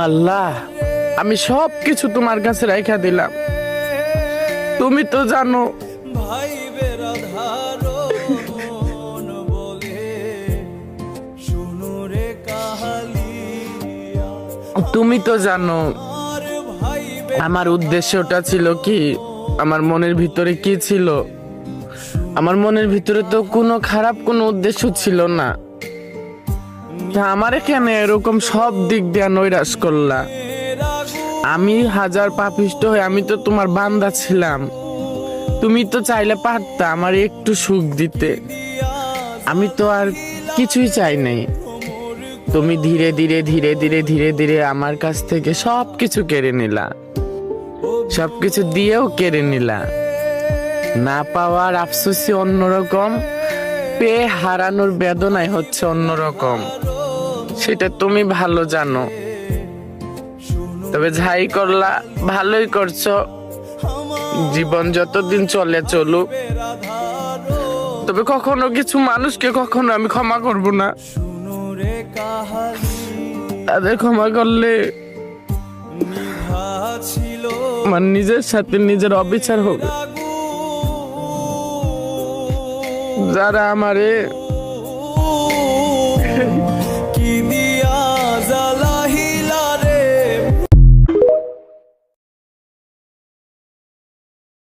আল্লাহ, আমি সব কিছু তোমার কাছে রাইখা দিলাম। তুমি তো জানো ভাই বেরাধারো মন বলে শুনো রে কাহালিয়া। তুমি তো জানো আর ভাই আমার উদ্দেশ্যটা ছিল কি, আমার মনের ভিতরে কি ছিল। আমার মনের ভিতরে তো কোনো খারাপ কোনো উদ্দেশ্য ছিল না। তা আমারে কেন এরকম সব দিক দিয়ে নৈরাশ করলা? আমি হাজার পাপিষ্ট হয়ে আমি তো তোমার বান্দা ছিলাম। তুমি তো চাইলে পারতা আমার একটু সুখ দিতে। আমি তো আর কিছুই চাই নাই। তুমি ধীরে ধীরে ধীরে ধীরে ধীরে ধীরে আমার কাছ থেকে সব কিছু কেড়ে নিলা, সবকিছু দিয়েও কেড়ে নিলা। না পাওয়ার আফসোসই অন্যরকম, পেয়ে হারানোর বেদনাই হচ্ছে অন্যরকম। সেটা তুমি ভালো জানো। তবে যাই করলা ভালোই করছো। জীবন যতদিন চলে চলুক, তবে কখনো কিছু মানুষকে কখনো আমি ক্ষমা করব না। শুনো রে কাহালিয়া। তাদের ক্ষমা করলে নিভা ছিল আমার নিজের সাথে নিজের অবিচার হবে। যারা আমারে